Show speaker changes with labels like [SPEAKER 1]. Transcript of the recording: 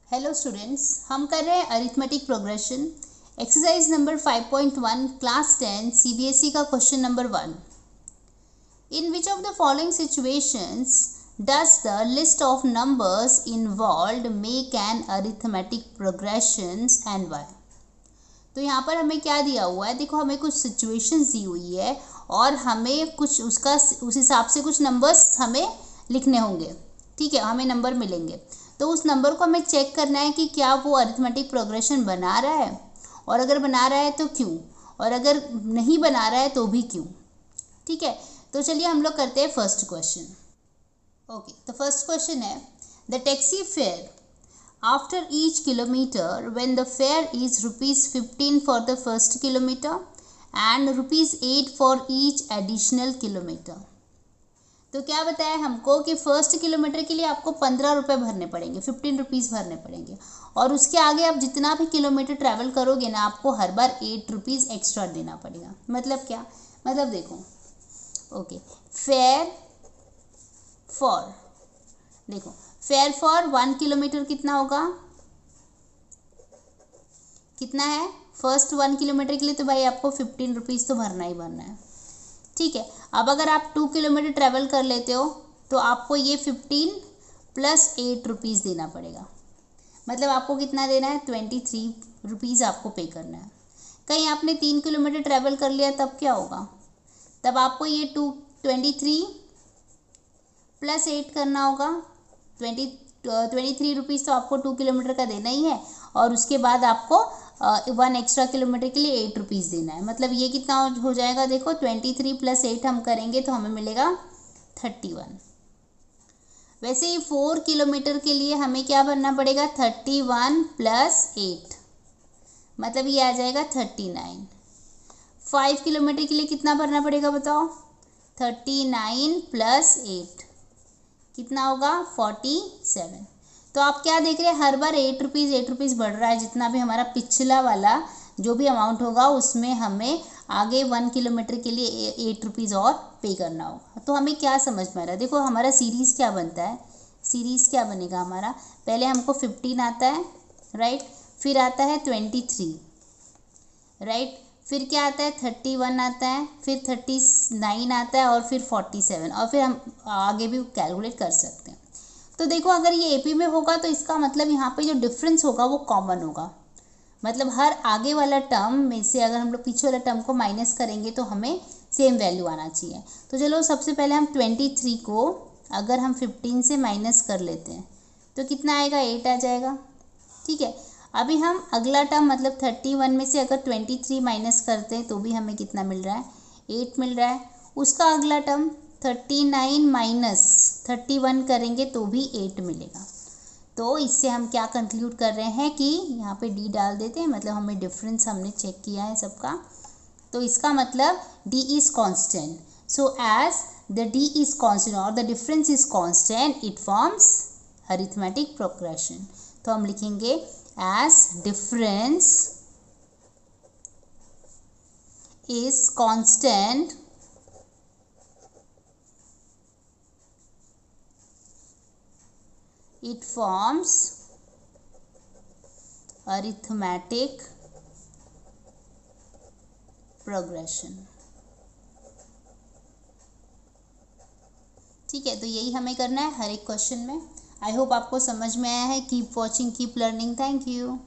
[SPEAKER 1] Hello students, हम कर रहे हैं arithmetic progression exercise number 5.1 class 10 CBSE का question number 1। In which of the following situations does the list of numbers involved make an arithmetic progression and why. तो यहाँ पर हमें क्या दिया हुआ है, देखो हमें कुछ सिचुएशंस दी हुई है और हमें कुछ उसका उस हिसाब से कुछ नंबर्स हमें लिखने होंगे। ठीक है, हमें नंबर मिलेंगे तो उस नंबर को हमें चेक करना है कि क्या वो अरिथमेटिक प्रोग्रेशन बना रहा है, और अगर बना रहा है तो क्यों, और अगर नहीं बना रहा है तो भी क्यों। ठीक है, तो चलिए हम लोग करते हैं फर्स्ट क्वेश्चन। ओके, तो फर्स्ट क्वेश्चन है the taxi fare after each kilometer when the fare is rupees 15 for the first kilometer and rupees 8 for each additional kilometer। तो क्या बताया हमको कि फर्स्ट किलोमीटर के लिए आपको 15 रुपये भरने पड़ेंगे, 15 रुपीज़ भरने पड़ेंगे, और उसके आगे आप जितना भी किलोमीटर ट्रैवल करोगे ना आपको हर बार 8 रुपीज़ एक्स्ट्रा देना पड़ेगा। मतलब क्या, मतलब देखो, ओके, फेयर फॉर, देखो फेयर फॉर 1 किलोमीटर कितना होगा, कितना है फर्स्ट 1 किलोमीटर के लिए, तो भाई आपको 15 रुपीज़ तो भरना ही भरना है। ठीक है, अब अगर आप 2 किलोमीटर ट्रैवल कर लेते हो तो आपको ये 15 प्लस 8 रुपीज़ देना पड़ेगा। मतलब आपको कितना देना है, 23 रुपीज़ आपको पे करना है। कहीं आपने 3 किलोमीटर ट्रैवल कर लिया तब क्या होगा, तब आपको ये 23 प्लस 8 करना होगा। 23 रुपीज़ तो आपको 2 किलोमीटर का देना ही है, और उसके बाद आपको 1 एक्स्ट्रा किलोमीटर के लिए 8 रुपीज़ देना है। मतलब ये कितना हो जाएगा, देखो 23 प्लस 8 हम करेंगे तो हमें मिलेगा 31। वैसे ही 4 किलोमीटर के लिए हमें क्या भरना पड़ेगा, 31 प्लस 8, मतलब ये आ जाएगा 39। 5 किलोमीटर के लिए कितना भरना पड़ेगा बताओ, 39 प्लस 8 कितना होगा, 47। तो आप क्या देख रहे हैं, हर बार 8 रुपीज़ बढ़ रहा है। जितना भी हमारा पिछला वाला जो भी अमाउंट होगा उसमें हमें आगे 1 किलोमीटर के लिए 8 रुपीज़ और पे करना होगा। तो हमें क्या समझ में आ रहा है, देखो हमारा सीरीज़ क्या बनता है, सीरीज़ क्या बनेगा हमारा, पहले हमको 15 आता है, राइट, फिर आता है 23, राइट, फिर क्या आता है 31 आता है, फिर 39 आता है, और फिर 47, और फिर हम आगे भी कैलकुलेट कर सकते हैं। तो देखो अगर ये एपी में होगा तो इसका मतलब यहाँ पे जो डिफरेंस होगा वो कॉमन होगा। मतलब हर आगे वाला टर्म में से अगर हम लोग पीछे वाला टर्म को माइनस करेंगे तो हमें सेम वैल्यू आना चाहिए। तो चलो सबसे पहले हम 23 को अगर हम 15 से माइनस कर लेते हैं तो कितना आएगा, 8 आ जाएगा। ठीक है, अभी हम अगला टर्म मतलब 31 में से अगर 23 माइनस करते हैं तो भी हमें कितना मिल रहा है, 8 मिल रहा है। उसका अगला टर्म 39 माइनस 31 करेंगे तो भी 8 मिलेगा। तो इससे हम क्या कंक्लूड कर रहे हैं कि यहाँ पे डी डाल देते हैं, मतलब हमें डिफरेंस हमने चेक किया है सबका, तो इसका मतलब D is constant. So as the D is constant और the difference is constant it forms arithmetic progression. तो हम लिखेंगे as difference is constant it forms arithmetic progression। ठीक है, तो यही हमें करना है हर एक क्वेश्चन में। आई होप आपको समझ में आया है। Keep watching, keep learning. Thank you.